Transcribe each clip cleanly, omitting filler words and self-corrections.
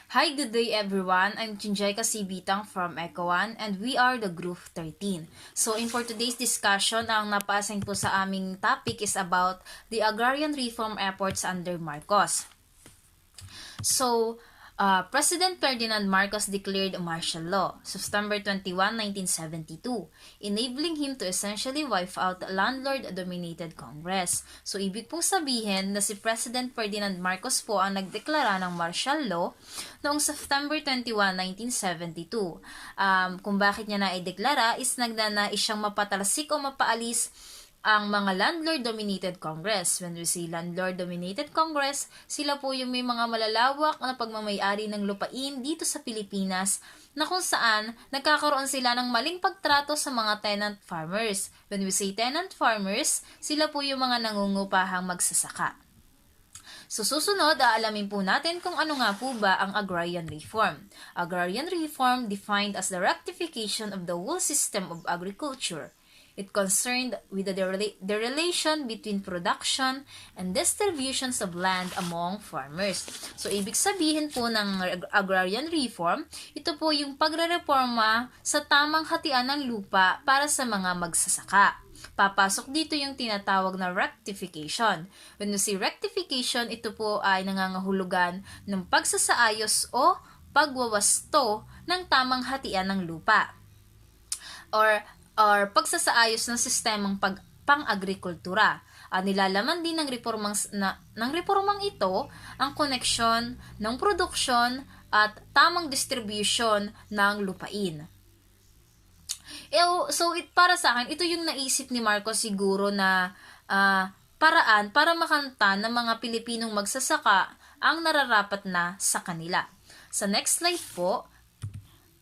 Hi, good day everyone. I'm Chinjay Kasibitang from Eco1 and we are the Group 13. So for today's discussion, ang napasing po sa aming topic is about the agrarian reform efforts under Marcos. So, President Ferdinand Marcos declared martial law, September 21, 1972, enabling him to essentially wipe out landlord-dominated Congress. So, ibig po sabihin na si President Ferdinand Marcos po ang nagdeklara ng martial law noong September 21, 1972. Kung bakit niya naideklara is nagnanais siyang mapatalsik o mapaalis ang mga landlord-dominated Congress. When we say landlord-dominated Congress, sila po yung may mga malalawak na pagmamayari ng lupain dito sa Pilipinas na kung saan nagkakaroon sila ng maling pagtrato sa mga tenant farmers. When we say tenant farmers, sila po yung mga nangungupahang magsasaka. So susunod, aalamin po natin kung ano nga po ba ang agrarian reform. Agrarian reform defined as the rectification of the whole system of agriculture. It concerned with the relation between production and distributions of land among farmers. So, ibig sabihin po ng agrarian reform, ito po yung pagrereforma sa tamang hatian ng lupa para sa mga magsasaka. Papasok dito yung tinatawag na rectification. When you say rectification, ito po ay nangangahulugan ng pagsasaayos o pagwawasto ng tamang hatian ng lupa. Or pagsasaayos ng sistemang pang-agrikultura. Nilalaman din ng reformang ito ang koneksyon ng produksyon at tamang distribution ng lupain. So, para sa akin, ito yung naisip ni Marcos siguro na paraan para makanta ng mga Pilipinong magsasaka ang nararapat na sa kanila. Sa next slide po,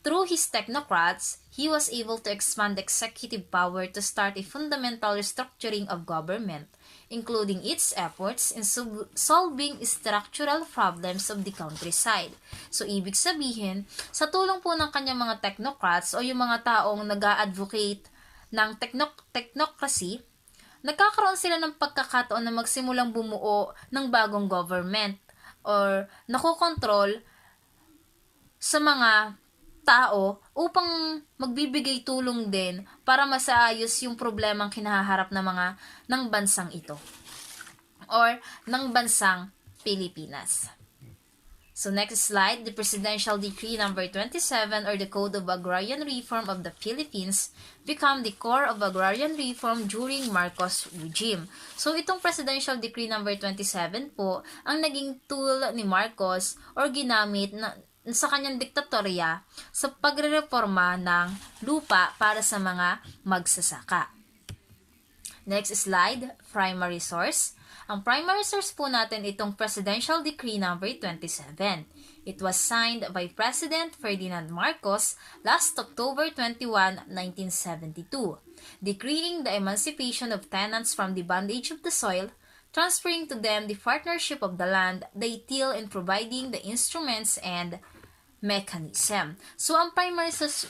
through his technocrats, he was able to expand executive power to start a fundamental restructuring of government, including its efforts in solving structural problems of the countryside. So, ibig sabihin, sa tulong po ng kanyang mga technocrats o yung mga taong nag-a-advocate ng technocracy, nagkakaroon sila ng pagkakataon na magsimulang bumuo ng bagong government or nakokontrol sa mga tao upang magbibigay tulong din para masaayos yung problemang kinaharap ng bansang ito or ng bansang Pilipinas. So next slide, the Presidential Decree number 27 or the Code of Agrarian Reform of the Philippines become the core of agrarian reform during Marcos regime. So itong Presidential Decree number 27 po ang naging tool ni Marcos or ginamit sa kanyang diktatorya sa pagrereforma ng lupa para sa mga magsasaka. Next slide, primary source. Ang primary source po natin itong Presidential Decree number 27. It was signed by President Ferdinand Marcos last October 21, 1972, decreeing the emancipation of tenants from the bondage of the soil, transferring to them the partnership of the land they till and providing the instruments and mechanism. So, ang primary source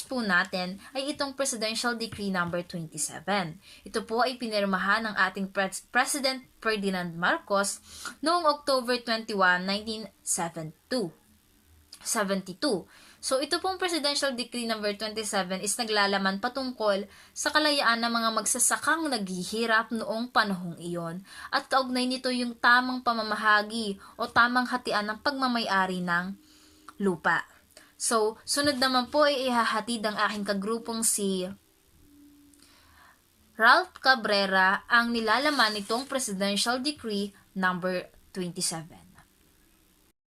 po natin ay itong Presidential Decree number 27. Ito po ay pinirmahan ng ating President Ferdinand Marcos noong October 21, 1972. So, ito pong Presidential Decree number 27 is naglalaman patungkol sa kalayaan ng mga magsasakang naghihirap noong panahong iyon at kaugnay nito yung tamang pamamahagi o tamang hatian ng pagmamayari ng lupa. So, sunod naman po ay ihahatid ang aking kagrupong si Ralph Cabrera ang nilalaman nitong Presidential Decree number 27.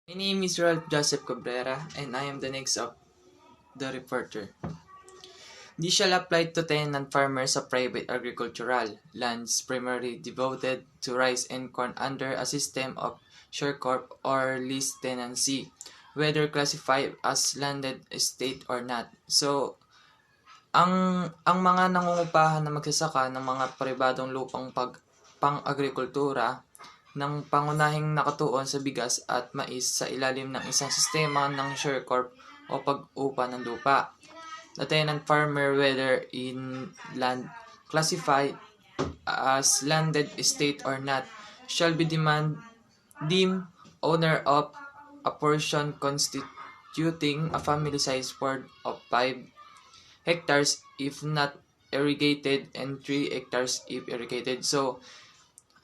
My name is Ralph Joseph Cabrera and I am the next of the reporter. This shall apply to tenant farmers of private agricultural lands primarily devoted to rice and corn under a system of sharecrop or lease tenancy, whether classified as landed estate or not. So, ang mga nangungupahan na magsasaka ng mga pribadong lupang pang-agrikultura ng pangunahing nakatuon sa bigas at mais sa ilalim ng isang sistema ng sharecrop o pag-upa ng lupa. The tenant farmer, whether in land classified as landed estate or not, shall be deemed owner of a portion constituting a family-sized ward of 5 hectares if not irrigated and 3 hectares if irrigated. So,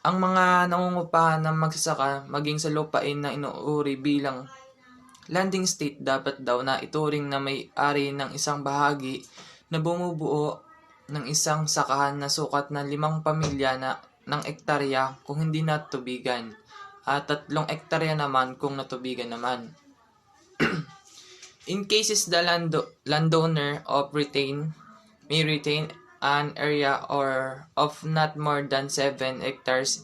ang mga nangungupahan ng magsasaka maging sa lupain na inuuri bilang landing state dapat daw na ituring na may-ari ng isang bahagi na bumubuo ng isang sakahan na sukat na 5 pamilya na ng ektarya kung hindi natubigan at 3 ektarya naman kung natubigan naman. In cases the landowner may retain an area or of not more than 7 hectares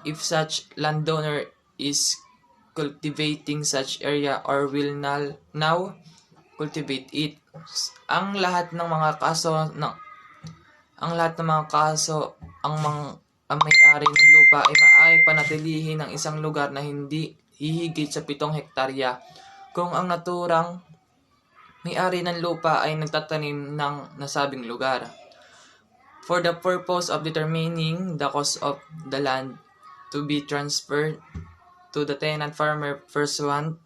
if such landowner is cultivating such area or will now cultivate it. Ang lahat ng mga kaso ang may-ari ng lupa ay maaari panatilihin ng isang lugar na hindi hihigit sa 7 hektarya kung ang naturang may-ari ng lupa ay nagtatanim ng nasabing lugar. For the purpose of determining the cost of the land to be transferred to the tenant farmer pursuant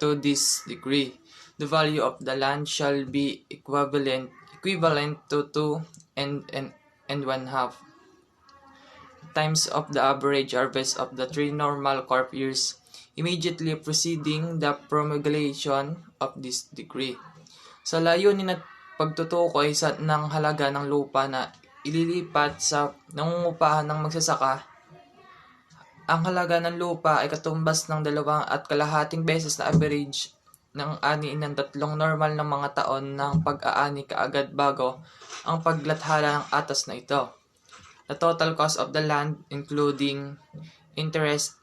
to this decree, the value of the land shall be equivalent to 2.5 times of the average harvest of the 3 normal crop years immediately preceding the promulgation of this decree. Sa layunin at pagtutukoy ng halaga ng lupa na ililipat sa nangungupahan ng magsasaka, ang halaga ng lupa ay katumbas ng 2.5 beses na average ng ani ng 3 normal na mga taon ng pag-aani kaagad bago ang paglathala ng atas na ito. The total cost of the land, including interest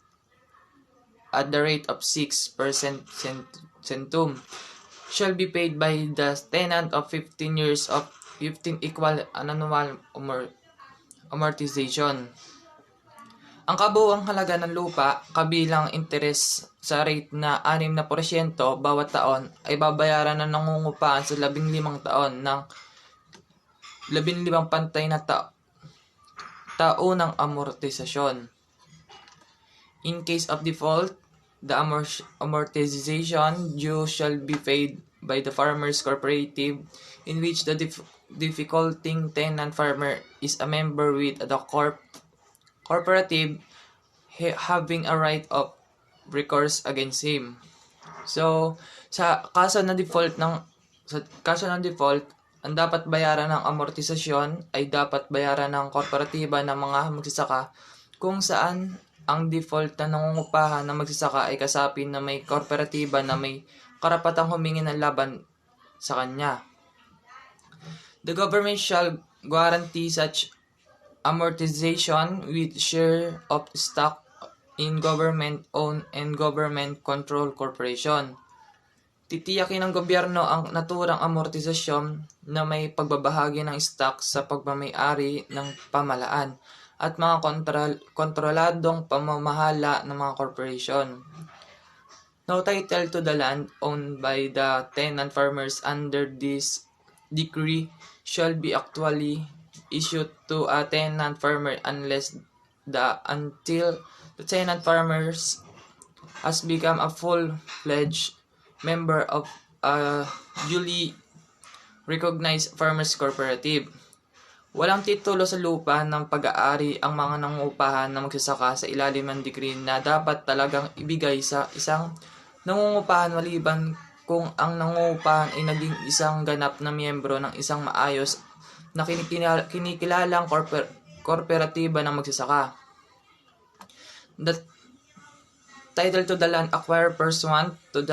at the rate of 6% centum, shall be paid by the tenant of 15 years of 15 equal annual amortization. Ang kabuuang halaga ng lupa kabilang interes sa rate na 6% bawat taon ay babayaran ng nangungupahan sa 15 taon ng 15 pantay na taunang amortisasyon. In case of default, the amortization due shall be paid by the farmers cooperative in which the defaulting tenant farmer is a member with the cooperative having a right of recourse against him. So, sa kaso ng default, ang dapat bayaran ng amortisasyon ay dapat bayaran ng kooperatiba ng mga magsasaka kung saan ang default na nangungupahan ng magsasaka ay kasapi na may kooperatiba na may karapatang humingi ng laban sa kanya. The government shall guarantee such amortization with share of stock in government-owned and government-controlled corporation. Titiyakin ng gobyerno ang naturang amortisasyon na may pagbabahagi ng stock sa pagmamay-ari ng pamahalaan at mga kontroladong pamamahala ng mga corporation. No title to the land owned by the tenant farmers under this decree shall be actually issued to a tenant farmer until the tenant farmers has become a full-fledged member of a duly recognized farmers cooperative. Walang titulo sa lupa ng pag-aari ang mga nangungupahan na magsasaka sa ilalim ng decree na dapat talagang ibigay sa isang nangungupahan maliban kung ang nangungupahan ay naging isang ganap na miyembro ng isang maayos na kinikilalang kooperatiba ng magsasaka. The title to the land acquired pursuant to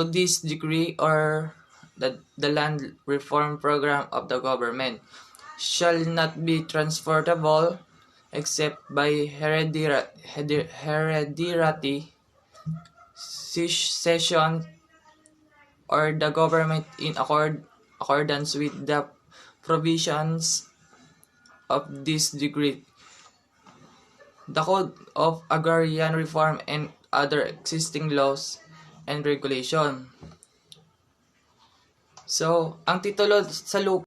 this decree or the land reform program of the government shall not be transferable except by hereditary cession or the government in accordance with the provisions of this decree, the Code of Agrarian Reform and other existing laws and regulation. So, ang titulo sa lupa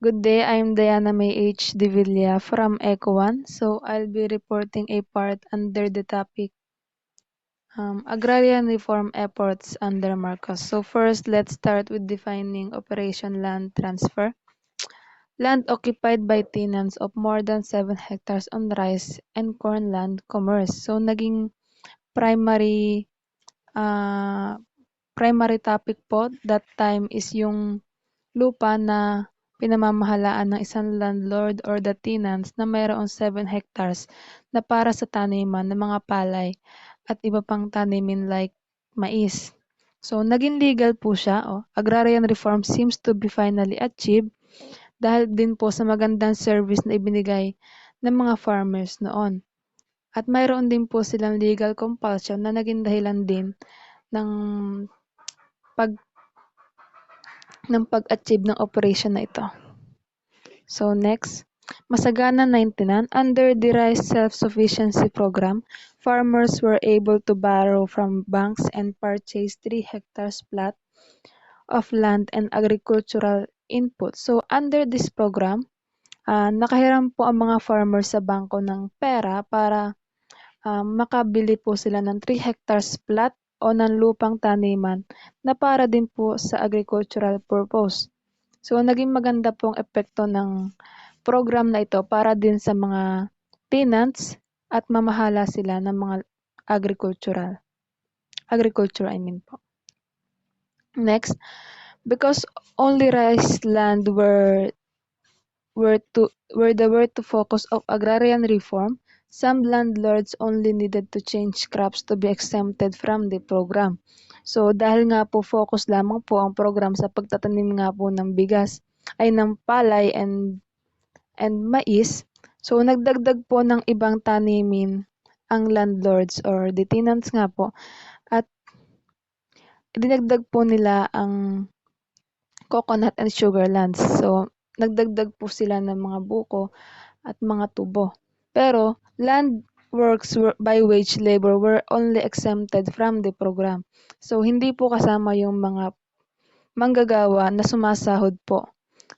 Good day, I'm Diana May H. Divilla from ECO1. So I'll be reporting a part under the topic Agrarian Reform Efforts under Marcos. So first, let's start with defining Operation Land Transfer. Land occupied by tenants of more than 7 hectares on rice and corn land commerce. So naging primary ah, primary topic po that time is yung lupa na pinamamahalaan ng isang landlord or the tenants na mayroong 7 hectares na para sa taniman ng mga palay at iba pang tanimin like mais. So, naging legal po siya. Agrarian reform seems to be finally achieved dahil din po sa magandang service na ibinigay ng mga farmers noon. At mayroon din po silang legal compulsion na naging dahilan din ng pag pag-achieve ng operation na ito. So next, masagana 99. Under the Rice Self-Sufficiency Program, farmers were able to borrow from banks and purchase 3 hectares plot of land and agricultural input. So under this program, nakahiram po ang mga farmers sa bangko ng pera para makabili po sila ng 3 hectares plot o ng lupang taniman na para din po sa agricultural purpose. So, naging maganda pong epekto ng program na ito para din sa mga tenants at mamahala sila ng mga agriculture I mean po. Next, because only rice land were to focus of agrarian reform, some landlords only needed to change crops to be exempted from the program. So dahil nga po focus lamang po ang program sa pagtatanim nga po ng bigas ay ng palay and mais, so nagdagdag po ng ibang tanimin ang landlords or the tenants nga po at dinagdag po nila ang coconut and sugar lands. So nagdagdag po sila ng mga buko at mga tubo. Pero land works by wage labor were only exempted from the program. So hindi po kasama yung mga manggagawa na sumasahod po.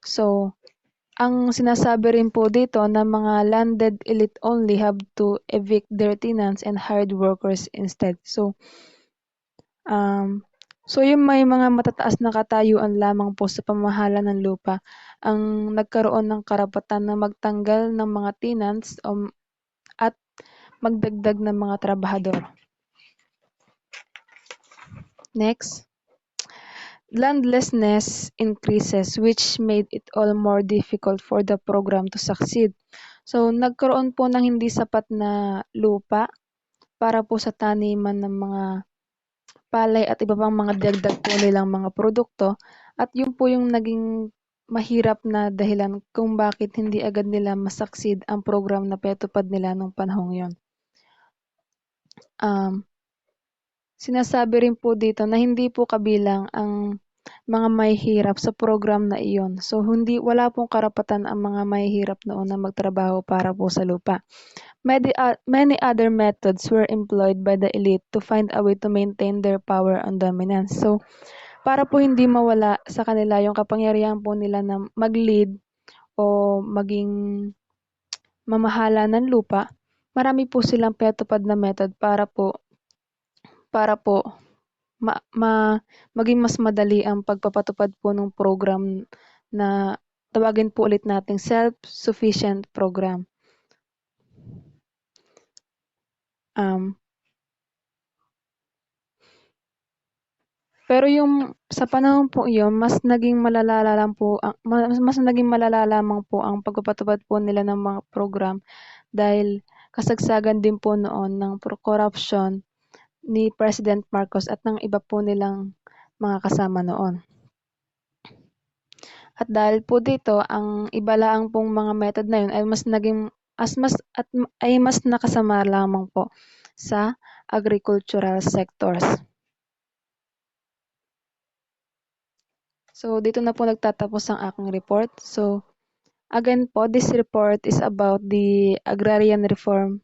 So ang sinasabi rin po dito na mga landed elite only have to evict their tenants and hired workers instead. So yung may mga matataas na katayuan lamang po sa pamamahala ng lupa ang nagkaroon ng karapatan na magtanggal ng mga tenants at magdagdag ng mga trabahador. Next, landlessness increases which made it all more difficult for the program to succeed. So nagkaroon po ng hindi sapat na lupa para po sa taniman ng mga palay at iba pang mga dagdag po nilang mga produkto at yun po yung naging mahirap na dahilan kung bakit hindi agad nila masucceed ang program na pinatupad nila nung panahong yon. Sinasabi rin po dito na hindi po kabilang ang mga mahihirap sa program na iyon. So wala pong karapatan ang mga mahihirap noon na magtrabaho para po sa lupa. Many other methods were employed by the elite to find a way to maintain their power and dominance. So para po hindi mawala sa kanila yung kapangyarihan po nila na mag-lead o maging mamahala ng lupa, marami po silang pinatupad na method para po maging mas madali ang pagpapatupad po ng program na tawagin po ulit nating self-sufficient program. Pero yung sa panahon po iyon, mas naging malala lamang po ang pagpapatupad po nila ng mga program dahil kasagsagan din po noon ng corruption ni President Marcos at ng iba po nilang mga kasama noon. At dahil po dito, ang ibalaang pong mga method na yun ay mas nakasama lamang po sa agricultural sectors. So dito na po nagtatapos ang aking report. So again po, this report is about the agrarian reform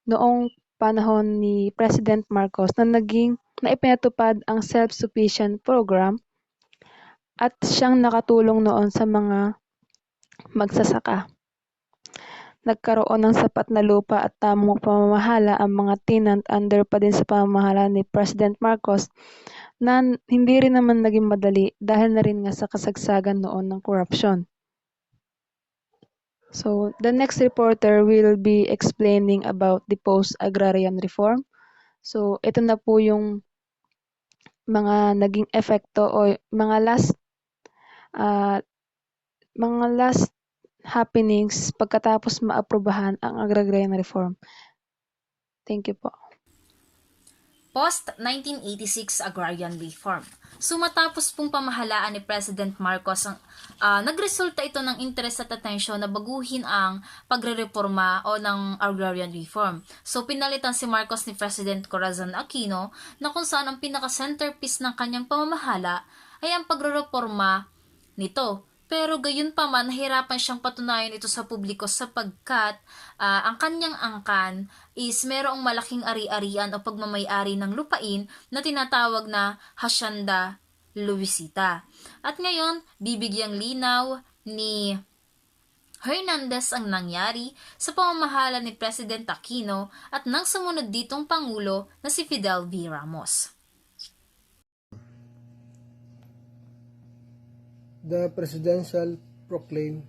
noong panahon ni President Marcos na ipinatupad ang self-sufficient program at siyang nakatulong noon sa mga magsasaka. Nagkaroon ng sapat na lupa at tamang pamamahala ang mga tenant under pa din sa pamamahala ni President Marcos na hindi rin naman naging madali dahil na rin nga sa kasagsagan noon ng corruption. So, the next reporter will be explaining about the post-agrarian reform. So, ito na po yung mga naging epekto o uh, mga last happenings pagkatapos maaprubahan ang agrarian reform. Thank you po. Post-1986 Agrarian Reform. So matapos pong pamahalaan ni President Marcos, nagresulta ito ng interes at atensyon na baguhin ang pagrereforma o ng Agrarian Reform. So pinalitan si Marcos ni President Corazon Aquino na kung saan ang pinaka-centerpiece ng kanyang pamamahala ay ang pagrereforma nito. Pero gayon pa man, nahirapan siyang patunayan ito sa publiko sapagkat ang kanyang angkan is merong malaking ari-arian o pagmamay-ari ng lupain na tinatawag na Hacienda Luisita. At ngayon, bibigyang linaw ni Hernandez ang nangyari sa pamamahala ni President Aquino at nang sumunod ditong Pangulo na si Fidel V. Ramos. The Presidential Proclaim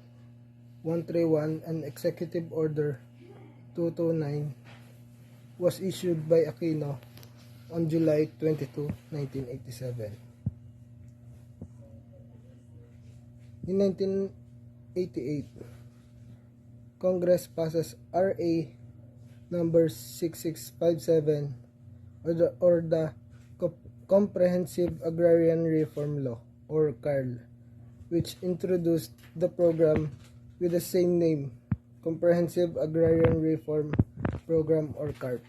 131 and Executive Order 229 was issued by Aquino on July 22, 1987. In 1988, Congress passes RA number 6657 or the Comprehensive Agrarian Reform Law or CARL, which introduced the program with the same name, Comprehensive Agrarian Reform Program or CARP.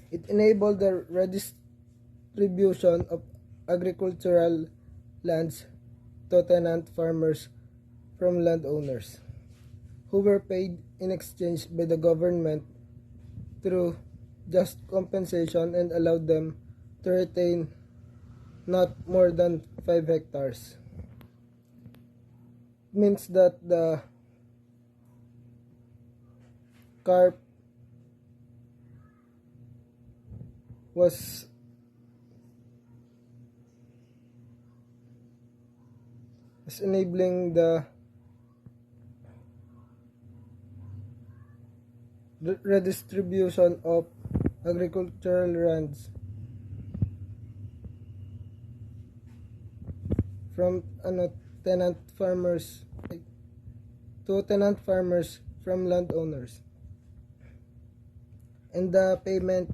It enabled the redistribution of agricultural lands to tenant farmers from landowners, who were paid in exchange by the government through just compensation and allowed them to retain not more than 5 hectares. Means that the CARP was enabling the redistribution of agricultural lands from tenant farmers to tenant farmers from landowners, and the payment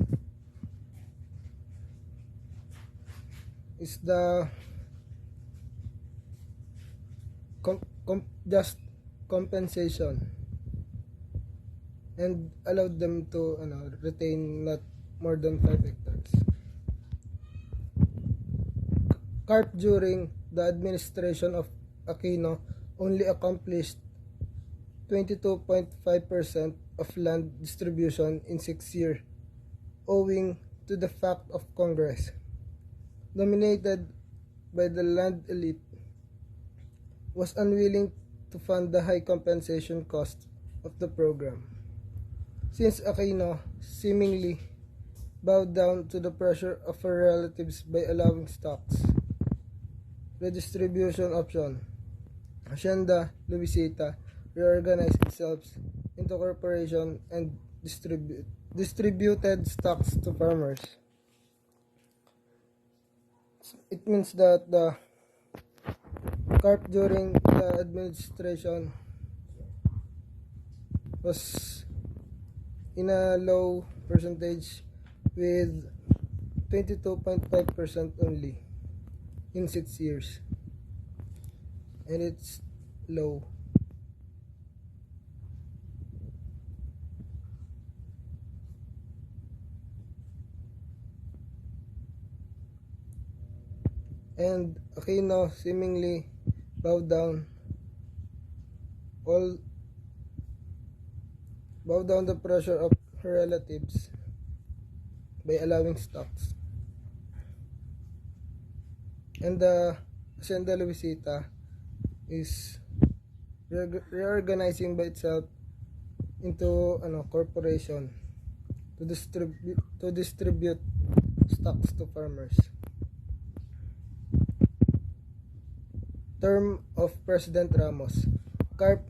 is the just compensation and allowed them to retain not more than 5 hectares. CARP during the administration of Aquino only accomplished 22.5% of land distribution in 6 years, owing to the fact of Congress, dominated by the land elite, was unwilling to fund the high compensation cost of the program. Since Aquino seemingly bowed down to the pressure of her relatives by allowing stocks redistribution option, Hacienda Luisita reorganized itself into corporation and distributed stocks to farmers. It means that the CARP during the administration was in a low percentage with 22.5% only in 6 years, and it's low. And Aquino seemingly bowed down the pressure of her relatives by allowing stocks. And the Hacienda Luisita is reorganizing by itself into corporation to distribute stocks to farmers. Term of President Ramos. CARP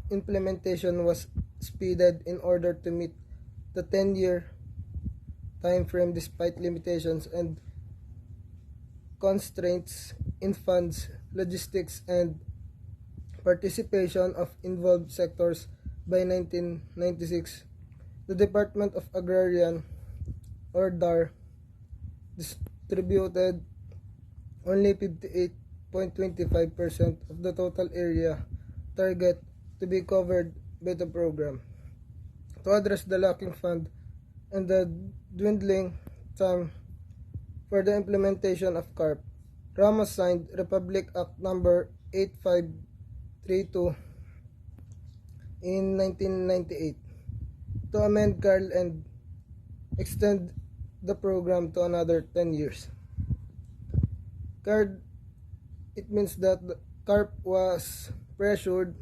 implementation was speeded in order to meet the 10-year time frame despite limitations and constraints in funds, logistics, and participation of involved sectors. By 1996, the Department of Agrarian, or DAR, distributed only 58.25% of the total area target to be covered by the program. To address the lacking fund and the dwindling time for the implementation of CARP, Ramos signed Republic Act number 8532 in 1998 to amend CARL and extend the program to another 10 years. It means that the CARP was pressured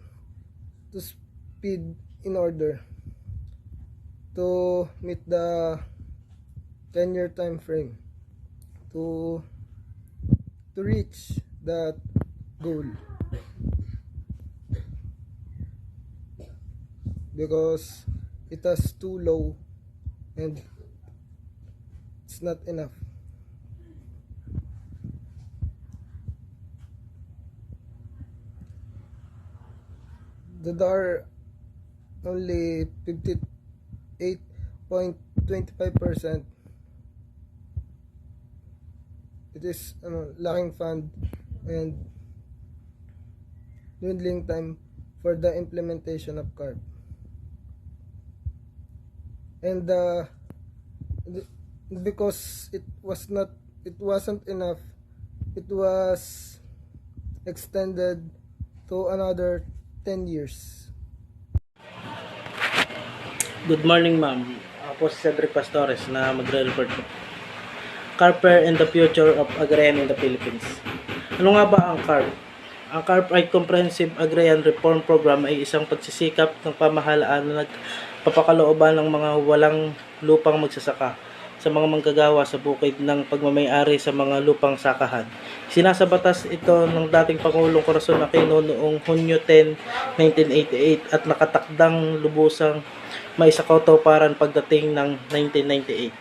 to speed in order to meet the 10-year time frame to reach that goal, because it is too low and it's not enough. The DAR only 58.25%. It is lacking fund and dwindling time for the implementation of CARP. And because it wasn't enough, it was extended to another 10 years. Good morning, ma'am. Ako po si Cedric Pastores na magre-report po. CARPER and the Future of Agrarian in the Philippines. Ano nga ba ang CARP? Ang CARP ay Comprehensive Agrarian Reform Program ay isang pagsisikap ng pamahalaan na nagpapakalooban ng mga walang lupang magsasaka sa mga manggagawa sa bukid ng pagmamay-ari sa mga lupang sakahan. Sinasabatas ito ng dating Pangulong Corazon Aquino noong Hunyo 10, 1988 at nakatakdang lubusang maisakautuparan pagdating ng 1998.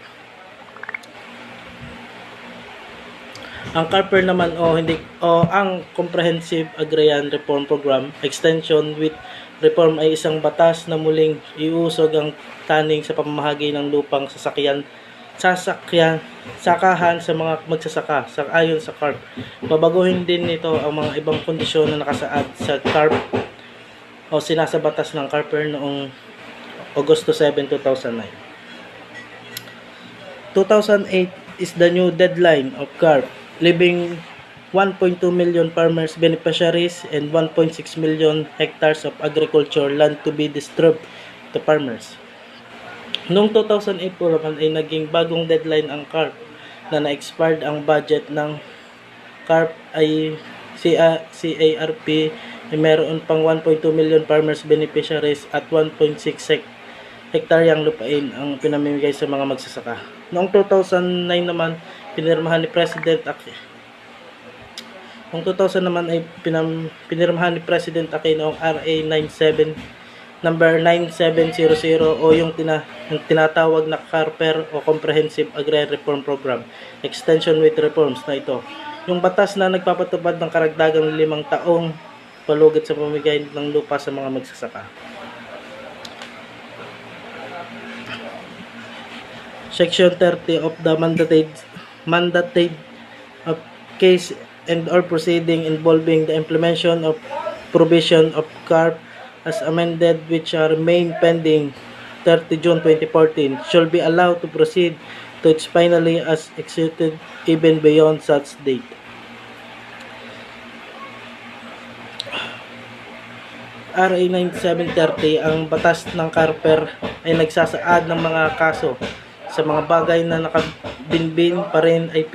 Ang CARPER naman ang Comprehensive Agrarian Reform Program Extension with Reform ay isang batas na muling iusog ang taning sa pamamahagi ng lupang sakahan sa mga magsasaka ayon sa CARP. Babaguhin din nito ang mga ibang kondisyon na nakasaad sa CARP o sinasabatas ng CARPER noong Agosto 7, 2009. 2008 is the new deadline of CARP, leaving 1.2 million farmers beneficiaries and 1.6 million hectares of agriculture land to be distributed to farmers. Noong 2008 po naman ay naging bagong deadline ang CARP na na-expired ang budget ng CARP ay CARP ay meron pang 1.2 million farmers beneficiaries at 1.6 hektaryang lupain ang pinamimigay sa mga magsasaka. Noong 2009 naman pinirmahan ni President Aquino ang RA 97 number 9700 o yung tinatawag na CARPER o Comprehensive Agrarian Reform Program Extension with Reforms na ito. Yung batas na nagpapatupad ng karagdagang 5 taong palugit sa pamimigay ng lupa sa mga magsasaka. Section 30 of the mandated of case and or proceeding involving the implementation of provision of CARP as amended which are remain pending 30 June 2014 shall be allowed to proceed to its finally as executed even beyond such date. RA 9730 ang batas ng CARPER ay nagsasaad ng mga kaso sa mga bagay na nakabinbin pa rin ay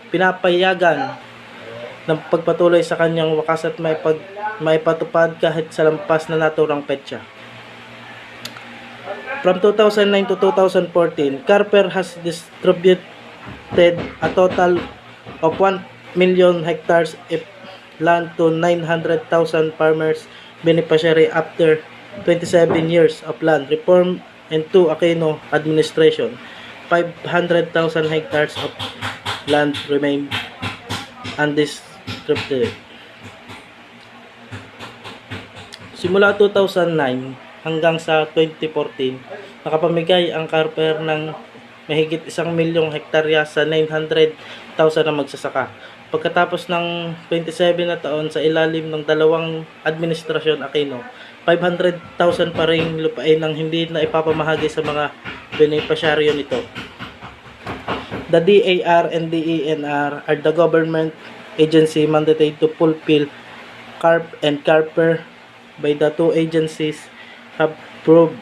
pinapayagan ng pagpatuloy sa kanyang wakas at may maipatupad kahit sa lampas na naturang petsa. From 2009 to 2014, CARPER has distributed a total of 1 million hectares of land to 900,000 farmers beneficiary after 27 years of land reform and 2 Aquino administration. 500,000 hectares of land remain undistributed. Simula 2009 hanggang sa 2014, nakapamigay ang CARPER ng mahigit 1 milyong hektarya sa 900,000 na magsasaka. Pagkatapos ng 27 na taon sa ilalim ng dalawang administrasyon Aquino, 500,000 pa ring lupain ang hindi na ipapamahagi sa mga benepisyaryo nito. The DAR and DENR are the government agency mandated to fulfill CARP and CARPER by the two agencies have proved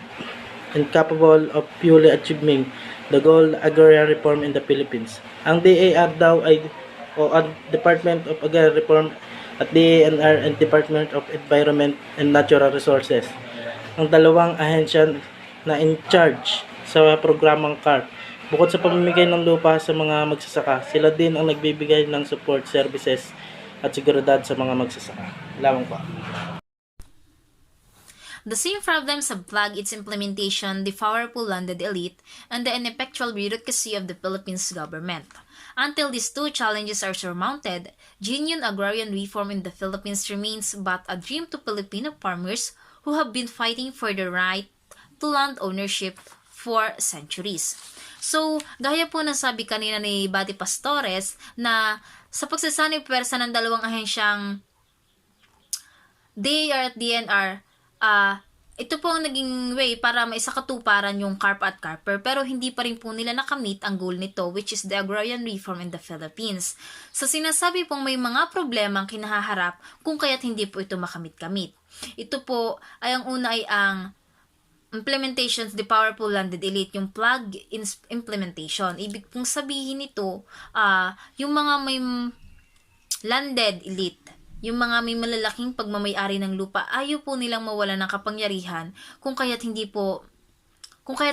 incapable of fully achieving the goal agrarian reform in the Philippines. Ang DAR daw ay Department of Agrarian Reform at DENR and Department of Environment and Natural Resources. Ang dalawang ahensya na in charge sa programang CARP. Bukod sa pamimigay ng lupa sa mga magsasaka, sila din ang nagbibigay ng support services at seguridad sa mga magsasaka. Lamang pa. The same problems have plagued its implementation, the powerful landed elite, and the ineffectual bureaucracy of the Philippines government. Until these two challenges are surmounted, genuine agrarian reform in the Philippines remains but a dream to Filipino farmers who have been fighting for the right to land ownership for centuries. So, gaya po ng sabi kanina ni Bati Pastores na sa pagsasanib pwersa ng dalawang ahensyang DAR at DNR, ito po ang naging way para maisakatuparan yung CARP at CARPER, pero hindi pa rin po nila nakamit ang goal nito, which is the agrarian reform in the Philippines. So sinasabi pong may mga problema ang kinahaharap kung kaya't hindi po ito makamit-kamit. Ito po ay ang una ay ang implementations, the powerful landed elite, yung plug implementation. Ibig pong sabihin nito, yung mga may landed elite, yung mga may malalaking pagmamay-ari ng lupa, ayaw po nilang mawala ng kapangyarihan kung kaya't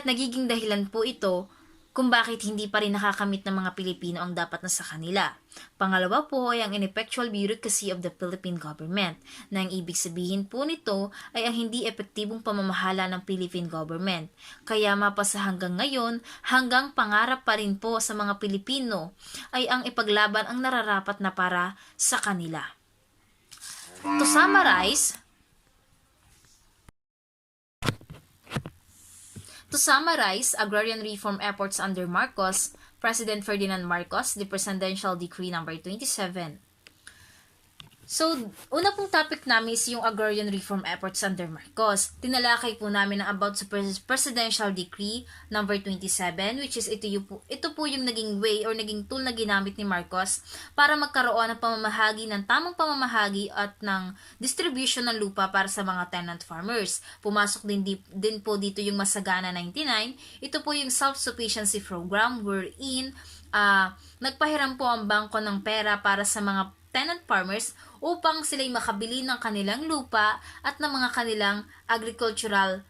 nagiging dahilan po ito kung bakit hindi pa rin nakakamit ng mga Pilipino ang dapat na sa kanila. Pangalawa po ay ang ineffectual bureaucracy of the Philippine government, na ang ibig sabihin po nito ay ang hindi epektibong pamamahala ng Philippine government. Kaya mapasa hanggang ngayon, hanggang pangarap pa rin po sa mga Pilipino ay ang ipaglaban ang nararapat na para sa kanila. To summarize, agrarian reform efforts under President Ferdinand Marcos, the Presidential Decree number 27. So, una pong topic namin is yung agrarian reform efforts under Marcos. Tinalakay po namin ang about sa Presidential Decree number 27, which is ito po yung naging way or naging tool na ginamit ni Marcos para magkaroon ng tamang pamamahagi at ng distribution ng lupa para sa mga tenant farmers. Pumasok din po dito yung Masagana 99. Ito po yung self-sufficiency program wherein nagpahiram po ang bangko ng pera para sa mga tenant farmers upang sila'y makabili ng kanilang lupa at ng mga kanilang agricultural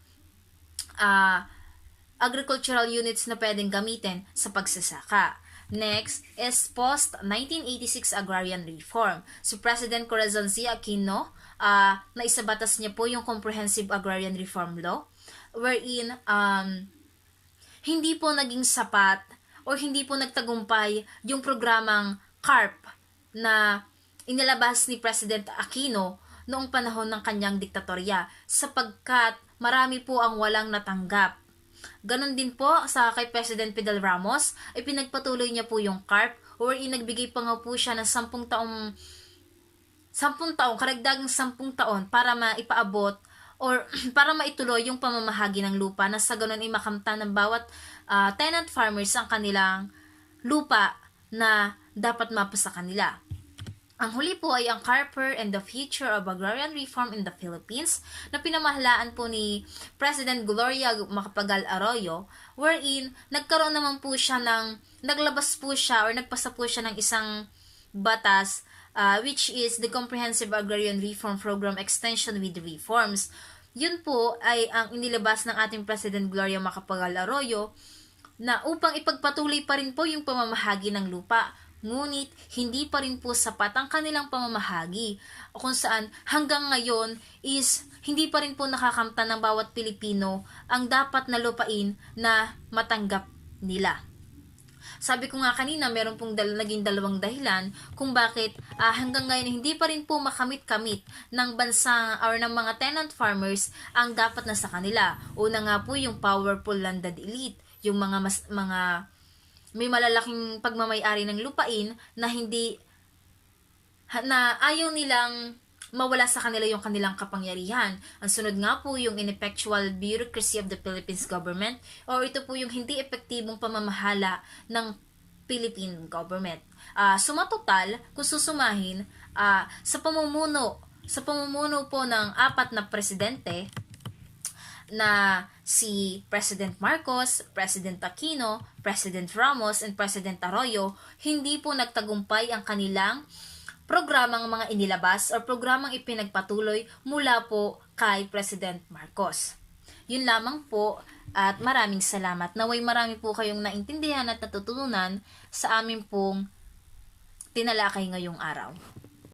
units na pwedeng gamitin sa pagsasaka. Next is post-1986 agrarian reform. Si President Corazon C. Aquino, naisabatas niya po yung Comprehensive Agrarian Reform Law wherein hindi po naging sapat o hindi po nagtagumpay yung programang CARP na inilabas ni President Aquino noong panahon ng kanyang diktatorya sapagkat marami po ang walang natanggap. Ganon din po sa kay President Fidel Ramos ay pinagpatuloy niya po yung CARP or inagbigay pa nga po siya ng 10 taong, karagdagang 10 taon para maipaabot or para maituloy yung pamamahagi ng lupa na sa ganon ay makamtan ng bawat tenant farmers ang kanilang lupa na dapat mapasa kanila. Ang huli po ay ang CARPER and the Future of Agrarian Reform in the Philippines na pinamahalaan po ni President Gloria Macapagal Arroyo wherein naglabas po siya or nagpasa po siya ng isang batas which is the Comprehensive Agrarian Reform Program Extension with Reforms. Yun po ay ang inilabas ng ating President Gloria Macapagal Arroyo na upang ipagpatuloy pa rin po yung pamamahagi ng lupa. Ngunit, hindi pa rin po sapat ang kanilang pamamahagi. O kung saan, hanggang ngayon is hindi pa rin po nakakamtan ng bawat Pilipino ang dapat na lupain na matanggap nila. Sabi ko nga kanina, meron pong naging dalawang dahilan kung bakit hanggang ngayon hindi pa rin po makamit-kamit ng bansa or ng mga tenant farmers ang dapat na sa kanila. Una nga po yung powerful landed elite, yung mga may malalaking pagmamay-ari ng lupain na ayaw nilang mawala sa kanila yung kanilang kapangyarihan. Ang sunod nga po yung ineffectual bureaucracy of the Philippines government, or ito po yung hindi epektibong pamamahala ng Philippine government. Sumatotal, kung susumahin, sa pamumuno po ng 4 na presidente, na si President Marcos, President Aquino, President Ramos, and President Arroyo, hindi po nagtagumpay ang kanilang programang mga inilabas o programang ipinagpatuloy mula po kay President Marcos. Yun lamang po at maraming salamat. Naway marami po kayong naintindihan at natutunan sa amin pong tinalakay ngayong araw.